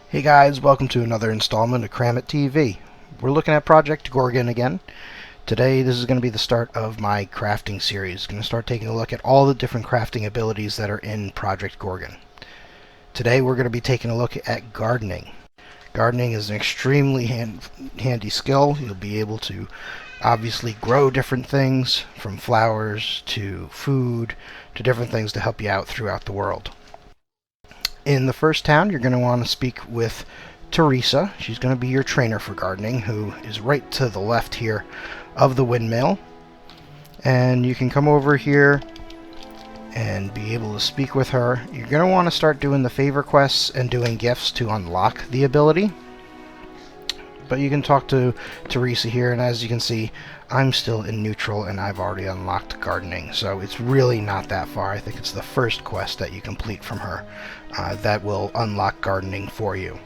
Hey guys, welcome to another installment of Cramit TV. We're looking at Project Gorgon again. Today this is going to be the start of my crafting series. Going to start taking a look at all the different crafting abilities that are in Project Gorgon. Today we're going to be taking a look at gardening. Gardening is an extremely handy skill. You'll be able to obviously grow different things, from flowers to food to different things to help you out throughout the world. In the first town, you're going to want to speak with Teresa. She's going to be your trainer for gardening, who is right to the left here of the windmill. And you can come over here and be able to speak with her. You're going to want to start doing the favor quests and doing gifts to unlock the ability. But you can talk to Teresa here, and as you can see, I'm still in neutral and I've already unlocked gardening, so it's really not that far. I think it's the first quest that you complete from her that will unlock gardening for you.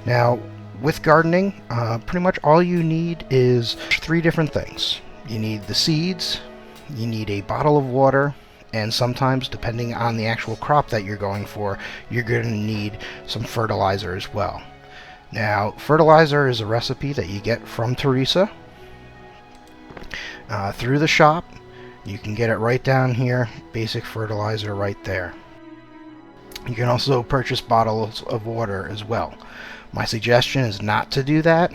Now, with gardening, pretty much all you need is 3 different things. You need the seeds, you need a bottle of water, and sometimes, depending on the actual crop that you're going for, you're going to need some fertilizer as well. Now, fertilizer is a recipe that you get from Teresa through the shop. You can get it right down here, basic fertilizer right there. You can also purchase bottles of water as well. My suggestion is not to do that.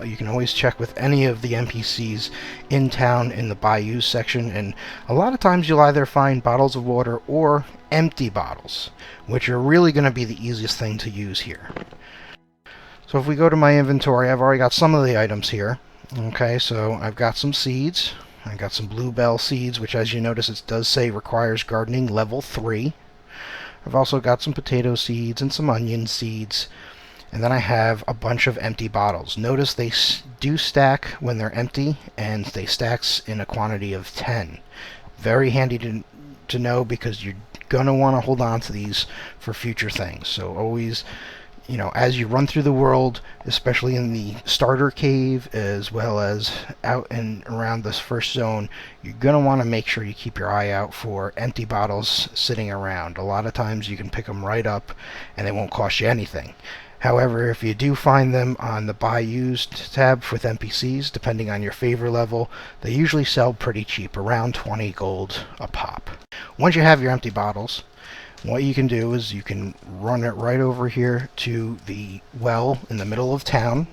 You can always check with any of the NPCs in town in the bayous section, and a lot of times you'll either find bottles of water or empty bottles, which are really going to be the easiest thing to use here. So if we go to my inventory, I've already got some of the items here. Okay, so I've got some seeds. I've got some bluebell seeds, which, as you notice, it does say requires gardening level 3. I've also got some potato seeds and some onion seeds. And then I have a bunch of empty bottles. Notice they do stack when they're empty, and they stack in a quantity of 10. Very handy to know, because you're going to want to hold on to these for future things. So always, as you run through the world, especially in the starter cave as well as out and around this first zone, you're going to want to make sure you keep your eye out for empty bottles sitting around. A lot of times you can pick them right up and they won't cost you anything. However, if you do find them on the Buy Used tab with NPCs, depending on your favor level, they usually sell pretty cheap, around 20 gold a pop. Once you have your empty bottles, what you can do is you can run it right over here to the well in the middle of town,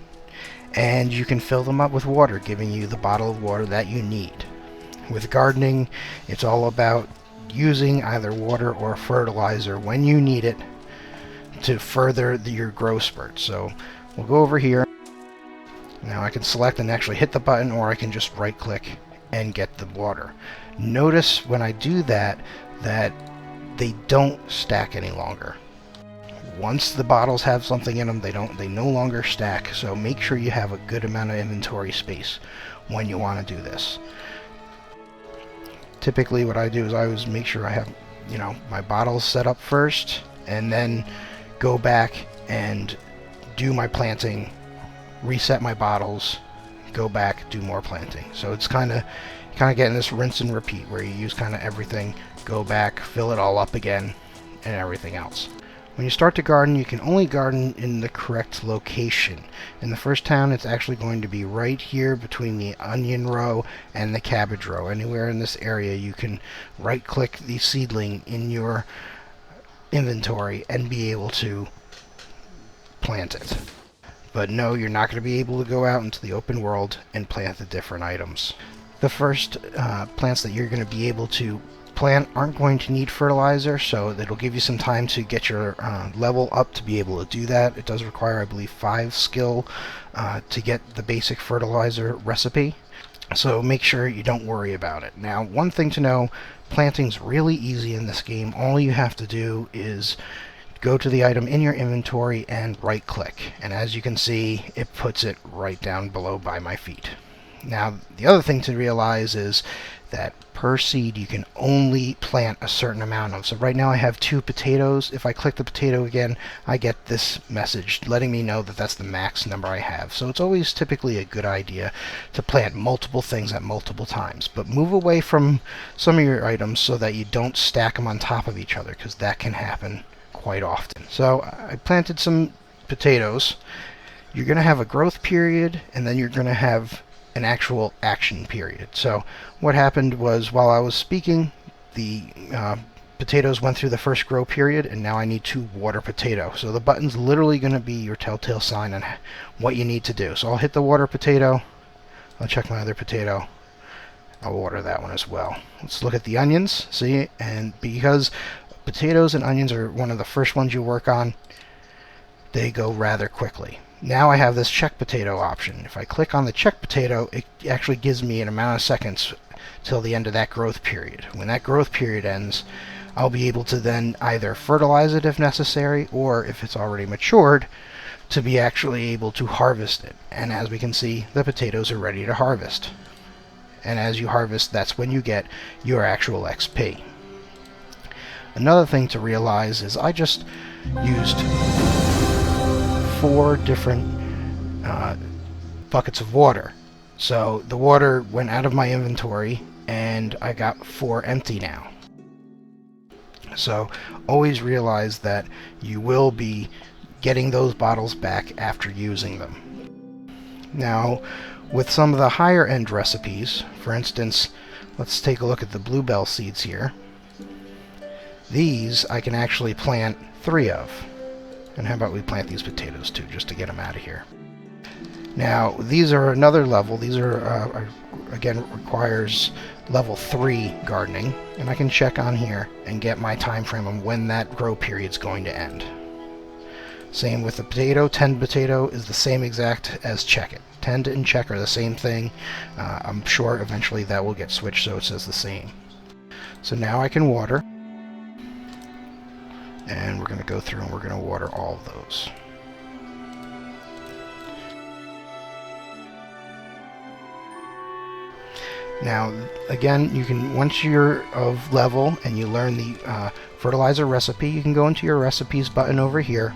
and you can fill them up with water, giving you the bottle of water that you need. With gardening, it's all about using either water or fertilizer when you need it to further your growth spurt. So we'll go over here. Now I can select and actually hit the button, or I can just right click and get the water. Notice when I do that they don't stack any longer. Once the bottles have something in them, they no longer stack. So make sure you have a good amount of inventory space when you want to do this. Typically what I do is I always make sure I have my bottles set up first, and then go back and do my planting, reset my bottles, go back, do more planting. So it's kind of getting this rinse and repeat, where you use kind of everything, go back, fill it all up again, and everything else. When you start to garden, you can only garden in the correct location. In the first town, it's actually going to be right here between the onion row and the cabbage row. Anywhere in this area, you can right click the seedling in your inventory and be able to plant it. But no, you're not going to be able to go out into the open world and plant the different items. The first plants that you're going to be able to plant aren't going to need fertilizer, so it'll give you some time to get your level up to be able to do that. It does require, I believe, 5 skill to get the basic fertilizer recipe, so make sure you don't worry about it. Now, one thing to know, planting's really easy in this game. All you have to do is go to the item in your inventory and right click, and as you can see, it puts it right down below by my feet. Now, the other thing to realize is that per seed you can only plant a certain amount of. So right now I have 2 potatoes. If I click the potato again, I get this message letting me know that that's the max number I have. So it's always typically a good idea to plant multiple things at multiple times. But move away from some of your items so that you don't stack them on top of each other, because that can happen quite often. So I planted some potatoes. You're going to have a growth period, and then you're going to have an actual action period. So what happened was, while I was speaking, the potatoes went through the first grow period, and now I need to water potato. So the button's literally going to be your telltale sign on what you need to do. So I'll hit the water potato. I'll check my other potato. I'll water that one as well. Let's look at the onions. See, and because potatoes and onions are one of the first ones you work on, they go rather quickly. Now I have this check potato option. If I click on the check potato, it actually gives me an amount of seconds till the end of that growth period. When that growth period ends, I'll be able to then either fertilize it if necessary, or if it's already matured, to be actually able to harvest it. And as we can see, the potatoes are ready to harvest. And as you harvest, that's when you get your actual XP. Another thing to realize is I just used 4 different buckets of water. So the water went out of my inventory, and I got 4 empty now. So always realize that you will be getting those bottles back after using them. Now, with some of the higher end recipes, for instance, let's take a look at the bluebell seeds here. These I can actually plant 3 of. And how about we plant these potatoes too, just to get them out of here. Now, these are another level. These are, again, requires level 3 gardening. And I can check on here and get my time frame on when that grow period is going to end. Same with the potato. 10 potato is the same exact as check it. 10 and check are the same thing. I'm sure eventually that will get switched so it says the same. So now I can water. And we're going to go through and we're going to water all of those. Now, again, you can, once you're of level and you learn the fertilizer recipe, you can go into your recipes button over here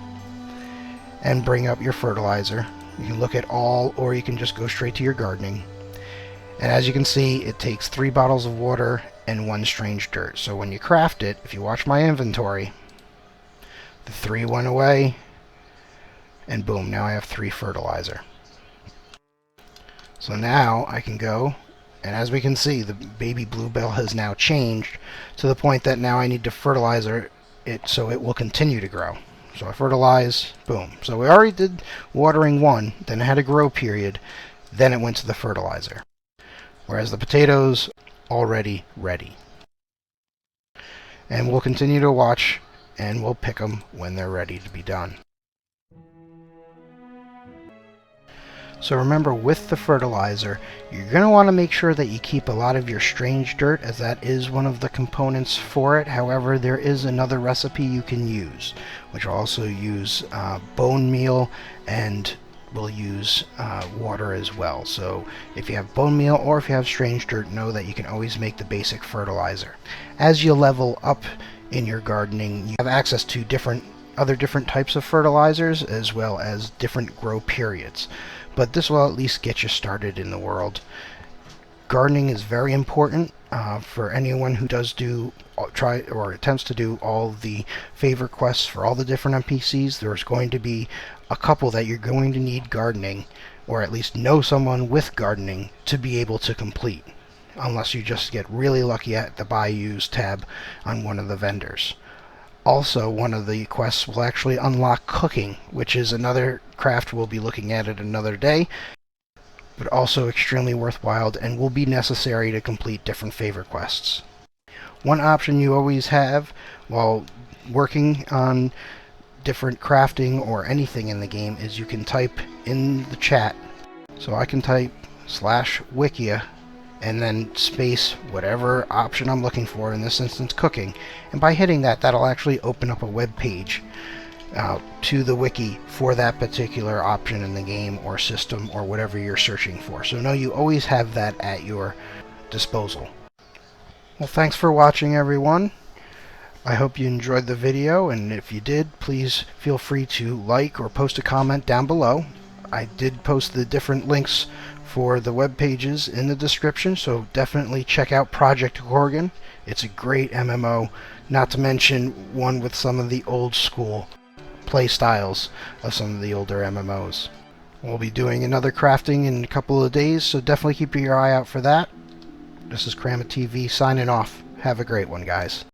and bring up your fertilizer. You can look at all, or you can just go straight to your gardening. And as you can see, it takes 3 bottles of water and 1 strange dirt. So when you craft it, if you watch my inventory, the 3 went away, and boom, now I have 3 fertilizer. So now I can go, and as we can see, the baby bluebell has now changed to the point that now I need to fertilizer it so it will continue to grow. So I fertilize, boom. So we already did watering 1, then it had a grow period, then it went to the fertilizer. Whereas the potatoes, already ready. And we'll continue to watch, and we'll pick them when they're ready to be done. So remember, with the fertilizer, you're going to want to make sure that you keep a lot of your strange dirt, as that is one of the components for it. However, there is another recipe you can use, which will also use bone meal and will use water as well. So if you have bone meal or if you have strange dirt, know that you can always make the basic fertilizer. As you level up in your gardening, you have access to other different types of fertilizers, as well as different grow periods. But this will at least get you started in the world. Gardening is very important for anyone who does try or attempts to do all the favor quests for all the different NPCs. There's going to be a couple that you're going to need gardening, or at least know someone with gardening to be able to complete, unless you just get really lucky at the Buy Use tab on one of the vendors. Also, one of the quests will actually unlock cooking, which is another craft we'll be looking at another day, but also extremely worthwhile and will be necessary to complete different favor quests. One option you always have while working on different crafting or anything in the game is you can type in the chat. So I can type /wikia and then space whatever option I'm looking for, in this instance cooking, and by hitting that, that'll actually open up a web page to the wiki for that particular option in the game or system or whatever you're searching for. So know you always have that at your disposal. Well, thanks for watching, everyone. I hope you enjoyed the video, and if you did, please feel free to like or post a comment down below. I did post the different links for the web pages in the description, so definitely check out Project Gorgon. It's a great MMO, not to mention one with some of the old school play styles of some of the older MMOs. We'll be doing another crafting in a couple of days, so definitely keep your eye out for that. This is Cramit TV signing off. Have a great one, guys.